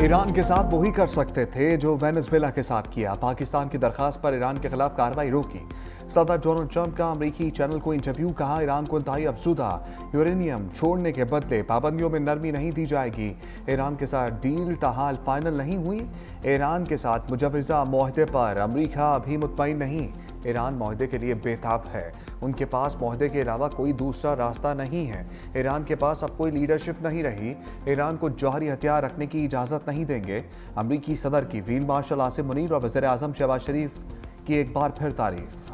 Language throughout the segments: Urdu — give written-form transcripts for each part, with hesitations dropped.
ایران کے ساتھ وہی کر سکتے تھے جو وینزویلا کے ساتھ کیا۔ پاکستان کی درخواست پر ایران کے خلاف کارروائی روکی۔ صدر ڈونلڈ ٹرمپ کا امریکی چینل کو انٹرویو، کہا ایران کو انتہائی افزودہ یورینیم چھوڑنے کے بدلے پابندیوں میں نرمی نہیں دی جائے گی۔ ایران کے ساتھ ڈیل تاحال فائنل نہیں ہوئی۔ ایران کے ساتھ مجوزہ معاہدے پر امریکہ ابھی مطمئن نہیں۔ ایران معاہدے کے لیے بےتاب ہے۔ ان کے پاس معاہدے کے علاوہ کوئی دوسرا راستہ نہیں ہے۔ ایران کے پاس اب کوئی لیڈرشپ نہیں رہی۔ ایران کو جوہری ہتھیار رکھنے کی اجازت نہیں دیں گے۔ امریکی صدر کی فیلڈ مارشل عاصم منیر اور وزیر اعظم شہباز شریف کی ایک بار پھر تعریف۔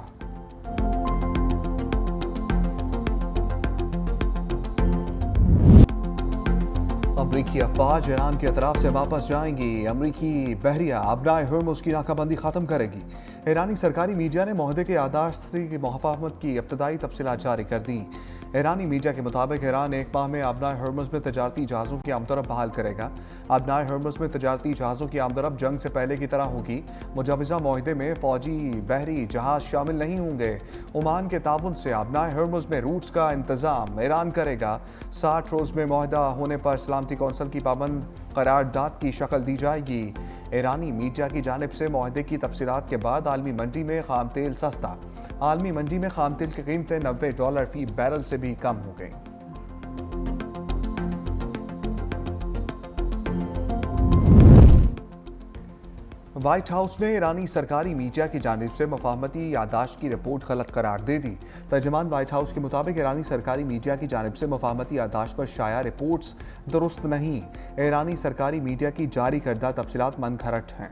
امریکی افواج ایران کے اطراف سے واپس جائیں گی۔ امریکی بحریہ ابنائے ہرمز کی ناکہ بندی ختم کرے گی۔ ایرانی سرکاری میڈیا نے معاہدے کے یادداشت کی مفاہمت کی ابتدائی تفصیلات جاری کر دیں۔ ایرانی میڈیا کے مطابق ایران ایک ماہ میں ابنائے ہرمز میں تجارتی جہازوں کی آمد و رفت بحال کرے گا۔ ابنائے ہرمز میں تجارتی جہازوں کی آمد و رفت جنگ سے پہلے کی طرح ہوگی۔ مجوزہ معاہدے میں فوجی بحری جہاز شامل نہیں ہوں گے۔ عمان کے تعاون سے ابنائے ہرمز میں روٹس کا انتظام ایران کرے گا۔ 60 روز میں معاہدہ ہونے پر سلامتی کونسل کی پابند قرارداد کی شکل دی جائے گی۔ ایرانی میڈیا کی جانب سے معاہدے کی تفصیلات کے بعد عالمی منڈی میں خام تیل سستا۔ عالمی منڈی میں خام تیل کی قیمتیں $90 فی بیرل سے بھی کم ہو گئیں۔ وائٹ ہاؤس نے ایرانی سرکاری میڈیا کی جانب سے مفاہمتی یادداشت کی رپورٹ غلط قرار دے دی۔ ترجمان وائٹ ہاؤس کے مطابق ایرانی سرکاری میڈیا کی جانب سے مفاہمتی یادداشت پر شائع رپورٹس درست نہیں۔ ایرانی سرکاری میڈیا کی جاری کردہ تفصیلات من گھڑت ہیں۔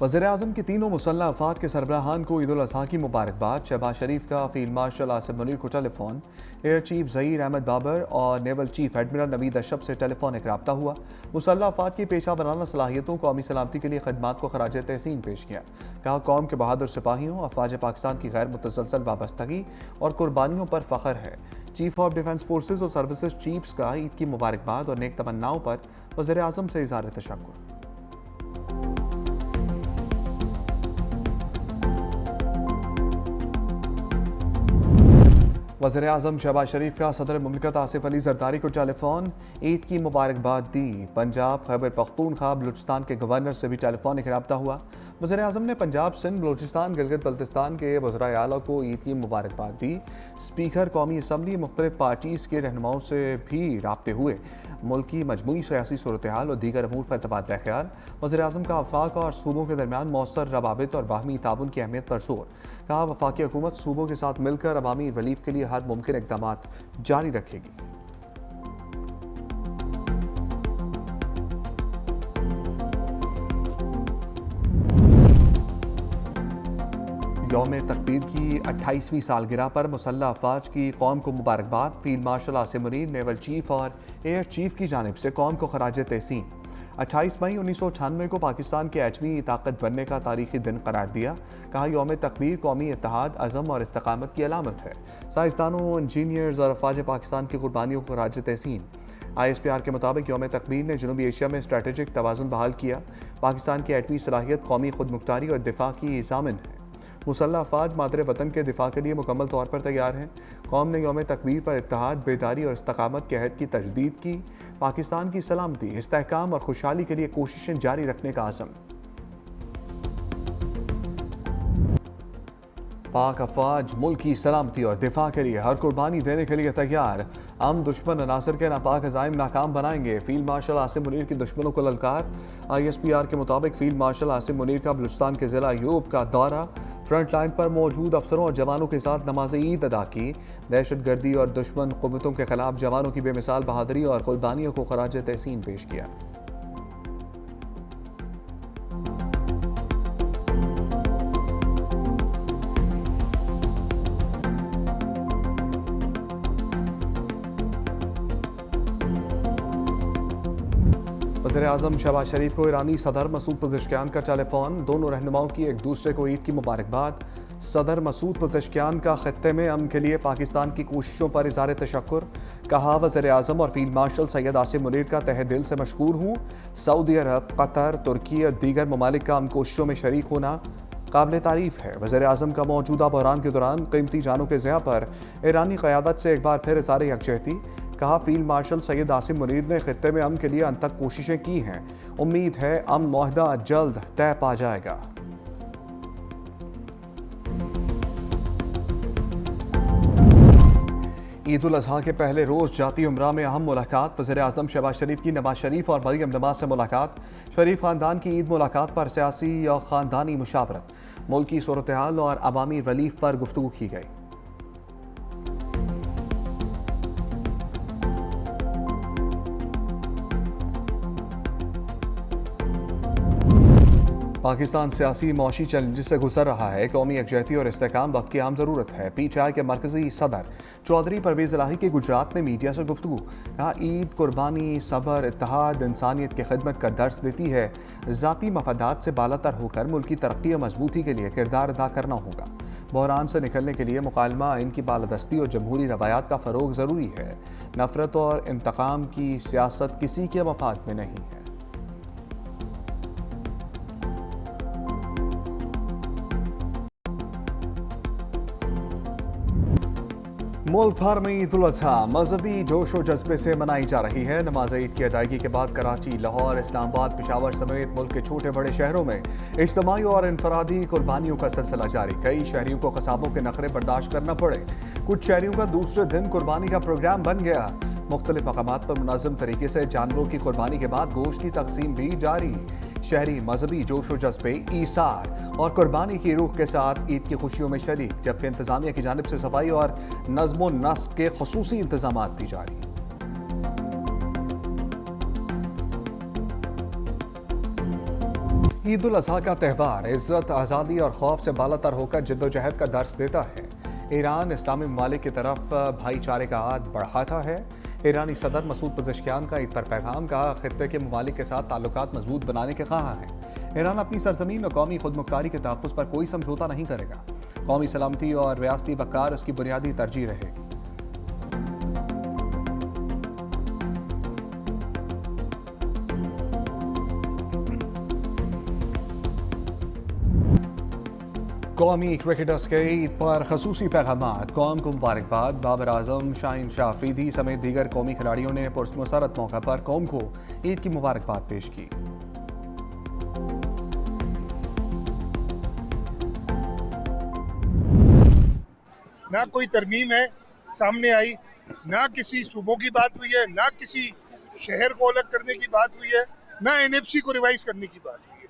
وزیر اعظم کے تینوں مسلح افواج کے سربراہان کو عید الاضحیٰ کی مبارکباد۔ شہباز شریف کا فیلڈ مارشل عاصم منیر کو telephone, air chief Zaheer Ahmed Babar اور نیول چیف ایڈمرل نوید اشرف سے ٹیلی فونک رابطہ ہوا۔ مسلح افواج کی پیشہ ورانہ صلاحیتوں، قومی سلامتی کے لیے خدمات کو خراج تحسین پیش کیا۔ کہا قوم کے بہادر سپاہیوں، افواج پاکستان کی غیر متزلزل وابستگی اور قربانیوں پر فخر ہے۔ چیف آف ڈیفنس فورسز اور سروسز چیفز کا عید کی مبارکباد اور نیک تمناؤں پر وزیر اعظم سے اظہار تشکر۔ وزیر اعظم شہباز شریف کا صدر مملکت آصف علی زرداری کو ٹیلی فون، عید کی مبارکباد دی۔ پنجاب، خیبر پختونخوا، بلوچستان کے گورنر سے بھی ٹیلی فونک رابطہ ہوا۔ وزیر اعظم نے پنجاب، سندھ، بلوچستان، گلگت بلتستان کے وزرائے اعلیٰ کو عید کی مبارکباد دی۔ اسپیکر قومی اسمبلی، مختلف پارٹیز کے رہنماؤں سے بھی رابطے ہوئے۔ ملکی مجموعی سیاسی صورتحال اور دیگر امور پر تبادلہ خیال۔ وزیر اعظم کا وفاق اور صوبوں کے درمیان مؤثر روابط اور باہمی تعاون کی اہمیت پر زور۔ کہا وفاقی حکومت صوبوں کے ساتھ مل کر عوامی ریلیف کے لیے ہر ممکن اقدامات جاری رکھے گی۔ یوم تکبیر کی 28ویں سالگرہ پر مسلح افواج کی قوم کو مبارکباد۔ Field marshal Asim Munir, naval chief اور ایئر چیف کی جانب سے قوم کو خراج تحسین۔ 28 مئی 1998 کو پاکستان کے ایٹمی طاقت بننے کا تاریخی دن قرار دیا۔ کہا یوم تکبیر قومی اتحاد، عزم اور استقامت کی علامت ہے۔ سائنسدانوں، انجینئرز اور افواج پاکستان کی قربانیوں کو خراج تحسین۔ ISPR کے مطابق یوم تکبیر نے جنوبی ایشیا میں اسٹریٹجک توازن بحال کیا۔ پاکستان کی ایٹمی صلاحیت قومی خود مختاری اور دفاع کی ضامن ہے۔ مسلح افواج مادر وطن کے دفاع کے لیے مکمل طور پر تیار ہیں۔ قوم نے یوم تکبیر پر اتحاد، بیداری اور استقامت کے عہد کی تجدید کی۔ پاکستان کی سلامتی، استحکام اور خوشحالی کے لیے کوششیں جاری رکھنے کا عزم۔ پاک افواج ملک کی سلامتی اور دفاع کے لیے ہر قربانی دینے کے لیے تیار۔ ہم دشمن عناصر کے ناپاک عزائم ناکام بنائیں گے۔ فیلڈ مارشل عاصم منیر کی دشمنوں کو للکار۔ ISPR کے مطابق فیلڈ مارشل عاصم منیر کا بلوچستان کے ضلع یوب کا دورہ۔ فرنٹ لائن پر موجود افسروں اور جوانوں کے ساتھ نماز عید ادا کی۔ دہشت گردی اور دشمن قوتوں کے خلاف جوانوں کی بے مثال بہادری اور قربانیوں کو خراج تحسین پیش کیا۔ وزیر اعظم شہباز شریف کو ایرانی صدر مسعود پزشکیان کا ٹیلی فون۔ دونوں رہنماؤں کی ایک دوسرے کو عید کی مبارکباد۔ صدر مسعود پزشکیان کا خطے میں امن کے لیے پاکستان کی کوششوں پر اظہار تشکر۔ کہا وزیر اعظم اور فیلڈ مارشل سید عاصم منیر کا تہہ دل سے مشکور ہوں۔ سعودی عرب، قطر، ترکی اور دیگر ممالک کا امن کوششوں میں شریک ہونا قابل تعریف ہے۔ وزیر اعظم کا موجودہ بحران کے دوران قیمتی جانوں کے ضیاع پر ایرانی قیادت سے ایک بار پھر اظہار یکجہتی۔ کہا فیلڈ مارشل سید عاصم منیر نے خطے میں امن کے لیے انتھک کوششیں کی ہیں، امید ہے امن معاہدہ جلد طے پا جائے گا۔ عید الاضحیٰ کے پہلے روز جاتی عمرہ میں اہم ملاقات۔ وزیر اعظم شہباز شریف کی نواز شریف اور مریم نواز سے ملاقات۔ شریف خاندان کی عید ملاقات پر سیاسی اور خاندانی مشاورت، ملکی صورتحال اور عوامی ریلیف پر گفتگو کی گئی۔ پاکستان سیاسی معاشی چیلنجز سے گزر رہا ہے۔ قومی یکجہتی اور استحکام وقت کی عام ضرورت ہے۔ پی ٹی آئی کے مرکزی صدر چودھری پرویز الہی کی گجرات میں میڈیا سے گفتگو۔ کہا عید قربانی، صبر، اتحاد انسانیت کی خدمت کا درس دیتی ہے۔ ذاتی مفادات سے بالاتر ہو کر ملکی ترقی اور مضبوطی کے لیے کردار ادا کرنا ہوگا۔ بحران سے نکلنے کے لیے مکالمہ، ان کی بالادستی اور جمہوری روایات کا فروغ ضروری ہے۔ نفرت اور انتقام کی سیاست کسی کے مفاد میں نہیں ہے۔ ملک بھر میں عید الاضحیٰ مذہبی جوش و جذبے سے منائی جا رہی ہے۔ نماز عید کی ادائیگی کے بعد کراچی، لاہور، اسلام آباد، پشاور سمیت ملک کے چھوٹے بڑے شہروں میں اجتماعی اور انفرادی قربانیوں کا سلسلہ جاری۔ کئی شہریوں کو قصابوں کے نخرے برداشت کرنا پڑے۔ کچھ شہریوں کا دوسرے دن قربانی کا پروگرام بن گیا۔ مختلف مقامات پر منظم طریقے سے جانوروں کی قربانی کے بعد گوشت کی تقسیم بھی جاری۔ شہری مذہبی جوش و جذبے، ایثار اور قربانی کی روح کے ساتھ عید کی خوشیوں میں شریک، جبکہ انتظامیہ کی جانب سے صفائی اور نظم و نسق کے خصوصی انتظامات بھی جاری۔ عید الاضحیٰ کا تہوار عزت، آزادی اور خوف سے بالاتر ہو کر جد و جہد کا درس دیتا ہے۔ ایران اسلامی ممالک کی طرف بھائی چارے کا ہاتھ بڑھاتا ہے۔ ایرانی صدر مسعود پزشکیان کا عید پر پیغام، کہا خطے کے ممالک کے ساتھ تعلقات مضبوط بنانے کے خواہاں ہیں۔ ایران اپنی سرزمین اور قومی خود مختاری کے تحفظ پر کوئی سمجھوتہ نہیں کرے گا۔ قومی سلامتی اور ریاستی وقار اس کی بنیادی ترجیح رہے گی۔ قومی کرکٹرز کے عید پر خصوصی پیغامات، قوم کو مبارکباد۔ بابر اعظم، شاہین شاہ افریدی سمیت دیگر قومی کھلاڑیوں نے پرمسرت موقع پر قوم کو عید کی مبارکباد پیش کی۔ نہ کوئی ترمیم ہے سامنے آئی، نہ کسی صوبوں کی بات ہوئی ہے، نہ کسی شہر کو الگ کرنے کی بات ہوئی ہے، نہ این ایف سی کو ریوائز کرنے کی بات ہوئی ہے۔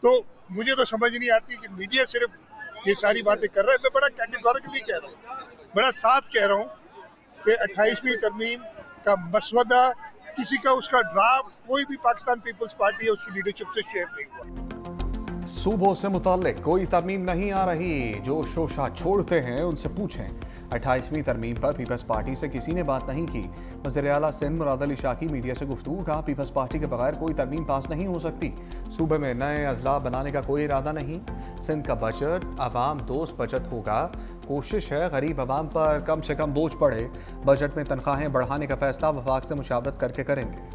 تو مجھے تو سمجھ نہیں آتی کہ میڈیا صرف یہ ساری باتیں کر رہا ہے۔ میں بڑا کیٹیگوریکلی کہہ رہا ہوں، بڑا صاف کہہ رہا ہوں کہ 28ویں ترمیم کا مسودہ کسی کا اس کا ڈرافٹ کوئی بھی پاکستان پیپلز پارٹی ہے اس کی لیڈرشپ سے شیئر نہیں ہوا۔ صوبوں سے متعلق کوئی ترمیم نہیں آ رہی، جو شوشہ چھوڑتے ہیں ان سے پوچھیں۔ 28ویں ترمیم پر پیپلز پارٹی سے کسی نے بات نہیں کی۔ وزیر اعلیٰ سندھ مراد علی شاہ کی میڈیا سے گفتگو، کہا پیپلز پارٹی کے بغیر کوئی ترمیم پاس نہیں ہو سکتی۔ صوبے میں نئے اضلاع بنانے کا کوئی ارادہ نہیں۔ سندھ کا بجٹ عوام دوست بجٹ ہوگا۔ کوشش ہے غریب عوام پر کم سے کم بوجھ پڑے۔ بجٹ میں تنخواہیں بڑھانے کا فیصلہ وفاق سے مشاورت کر کے کریں گے۔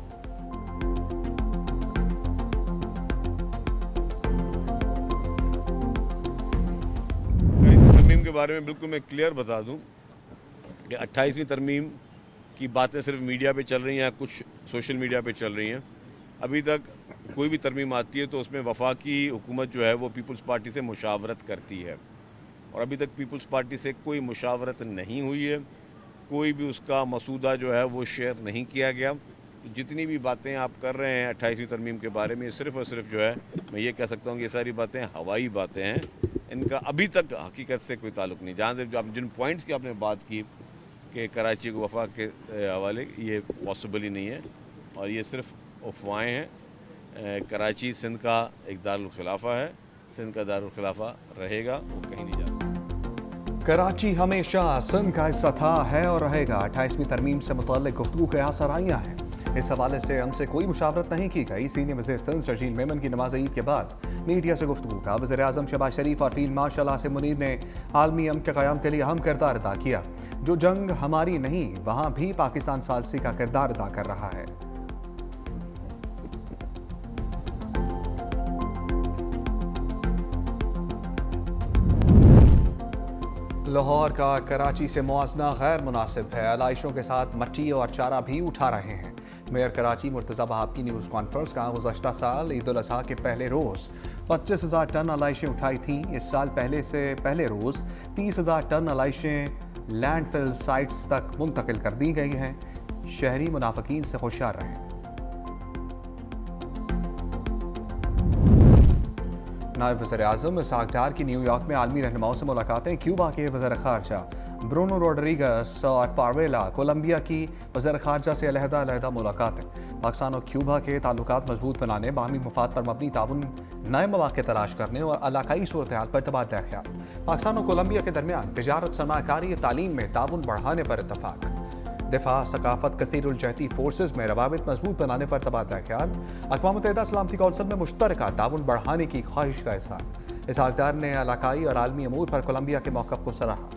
ترمیم کے بارے میں بالکل میں کلیئر بتا دوں کہ 28ویں ترمیم کی باتیں صرف میڈیا پہ چل رہی ہیں، کچھ سوشل میڈیا پہ چل رہی ہیں۔ ابھی تک کوئی بھی ترمیم آتی ہے تو اس میں وفاقی حکومت جو ہے وہ پیپلز پارٹی سے مشاورت کرتی ہے، اور ابھی تک پیپلز پارٹی سے کوئی مشاورت نہیں ہوئی ہے، کوئی بھی اس کا مسودہ جو ہے وہ شیئر نہیں کیا گیا۔ جتنی بھی باتیں آپ کر رہے ہیں 28ویں ترمیم کے بارے میں، صرف اور صرف جو ہے میں یہ کہہ سکتا ہوں کہ یہ ساری باتیں ہوائی باتیں ہیں، ان کا ابھی تک حقیقت سے کوئی تعلق نہیں۔ جہاں سے جن پوائنٹس کی آپ نے بات کی کہ کراچی کو وفاق کے حوالے، یہ پاسبل ہی نہیں ہے اور یہ صرف افواہیں ہیں۔ کراچی سندھ کا ایک دارالخلافہ ہے، سندھ کا دارالخلافہ رہے گا، وہ کہیں نہیں جاتا۔ کراچی ہمیشہ سندھ کا حصہ تھا، ہے اور رہے گا۔ 28ویں ترمیم سے متعلق گفتگو کے آثار آئیاں ہیں۔ اس حوالے سے ہم سے کوئی مشاورت نہیں کی گئی۔ سینئر وزیر سندھ شرجیل میمن کی نماز عید کے بعد میڈیا سے گفتگو کا وزیر اعظم شہباز شریف اور فیلڈ مارشل عاصم منیر نے عالمی امن کے قیام کے لیے اہم کردار ادا کیا۔ جو جنگ ہماری نہیں، وہاں بھی پاکستان ثالثی کا کردار ادا کر رہا ہے۔ لاہور کا کراچی سے موازنہ غیر مناسب ہے، علائشوں کے ساتھ مٹی اور چارہ بھی اٹھا رہے ہیں۔ میئر کراچی مرتضی بہاب کی نیوز کانفرنس کا گزشتہ سال عید الاضحیٰ کے پہلے روز 25,000 ٹن علائشیں اٹھائی تھیں۔ اس سال پہلے روز 30,000 ٹن علائشیں لینڈ فل سائٹس تک منتقل کر دی گئی ہیں۔ شہری منافقین سے ہوشیار رہیں۔ نائب وزیر اعظم اسحاق ڈار کی نیو یارک میں عالمی رہنماؤں سے ملاقاتیں۔ کیوبا کے وزیر خارجہ برونو روڈریگس اور پارویلا کولمبیا کی وزیر خارجہ سے علیحدہ ملاقاتیں۔ پاکستان اور کیوبا کے تعلقات مضبوط بنانے، باہمی مفاد پر مبنی تعاون، نئے مواقع تلاش کرنے اور علاقائی صورتحال پر تبادلہ خیال۔ پاکستان اور کولمبیا کے درمیان تجارت، سرمایہ کاری، تعلیم میں تعاون بڑھانے پر اتفاق۔ دفاع، ثقافت، کثیر الجہتی فورسز میں روابط مضبوط بنانے پر تبادلہ خیال۔ اقوام متحدہ سلامتی کونسل میں مشترکہ تعاون بڑھانے کی خواہش کا اظہار۔ اسحاق ڈار نے علاقائی اور عالمی امور پر کولمبیا کے موقف کو سراہا۔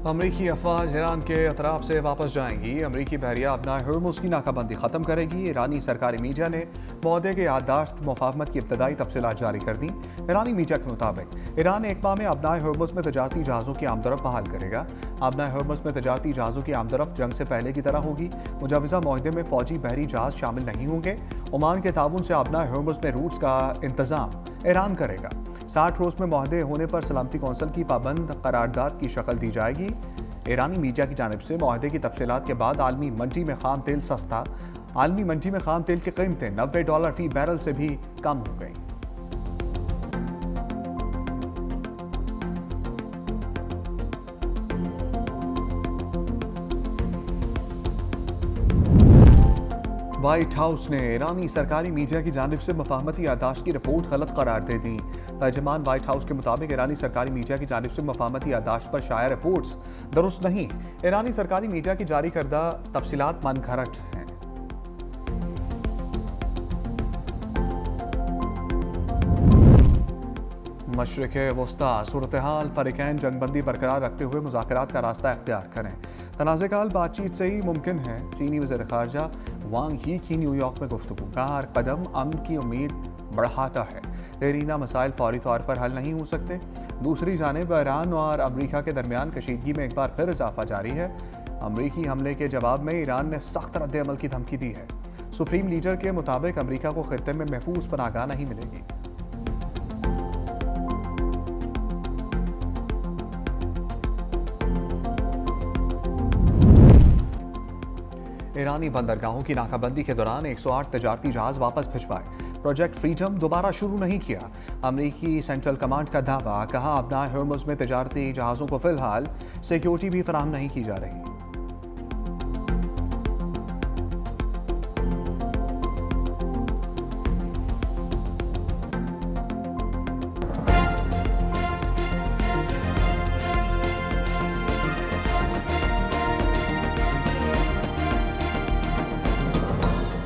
امریکی افواج ایران کے اطراف سے واپس جائیں گی۔ امریکی بحریہ ابنائے ہرمز کی ناکہ بندی ختم کرے گی۔ ایرانی سرکاری میڈیا نے معاہدے کے یادداشت مفاہمت کی ابتدائی تفصیلات جاری کر دیں۔ ایرانی میڈیا کے مطابق ایران ایک ماہ میں ابنائے ہرمز میں تجارتی جہازوں کی آمد و رفت بحال کرے گا۔ ابنائے ہرمز میں تجارتی جہازوں کی آمد و رفت جنگ سے پہلے کی طرح ہوگی۔ مجوزہ معاہدے میں فوجی بحری جہاز شامل نہیں ہوں گے۔ عمان کے تعاون سے ابنائے ہرمز میں روٹس کا انتظام ایران کرے گا۔ 60 روز میں معاہدے ہونے پر سلامتی کونسل کی پابند قرارداد کی شکل دی جائے گی۔ ایرانی میڈیا کی جانب سے معاہدے کی تفصیلات کے بعد عالمی منڈی میں خام تیل سستا۔ عالمی منڈی میں خام تیل کی قیمتیں $90 فی بیرل سے بھی کم ہو گئیں۔ وائٹ ہاؤس نے ایرانی سرکاری میڈیا کی جانب سے مفاہمتی یادداشت کی رپورٹ غلط قرار دے دی۔ ترجمان وائٹ ہاؤس کے مطابق ایرانی سرکاری میڈیا کی جانب سے مفاہمتی یادداشت پر شائع رپورٹس درست نہیں۔ ایرانی سرکاری میڈیا کی جاری کردہ تفصیلات من گھڑت ہیں۔ مشرق وسطیٰ صورتحال فریقین جنگ بندی برقرار رکھتے ہوئے مذاکرات کا راستہ اختیار کریں۔ تنازع کا حل بات چیت سے ہی ممکن ہے۔ چینی وزیر خارجہ وانگ یی کی نیو یارک میں گفتگو۔ کہا ہر قدم امن کی امید بڑھاتا ہے۔ دیرینہ مسائل فوری طور پر حل نہیں ہو سکتے۔ دوسری جانب ایران اور امریکہ کے درمیان کشیدگی میں ایک بار پھر اضافہ جاری ہے۔ امریکی حملے کے جواب میں ایران نے سخت رد عمل کی دھمکی دی ہے۔ سپریم لیڈر کے مطابق امریکہ کو خطے میں محفوظ پناہگاہ نہیں ملے گی۔ ایرانی بندرگاہوں کی ناکہ بندی کے دوران 108 تجارتی جہاز واپس بھجوائے۔ پروجیکٹ فریڈم دوبارہ شروع نہیں کیا۔ امریکی سینٹرل کمانڈ کا دعویٰ۔ کہا ابنائے ہرمز میں تجارتی جہازوں کو فی الحال سیکیورٹی بھی فراہم نہیں کی جا رہی۔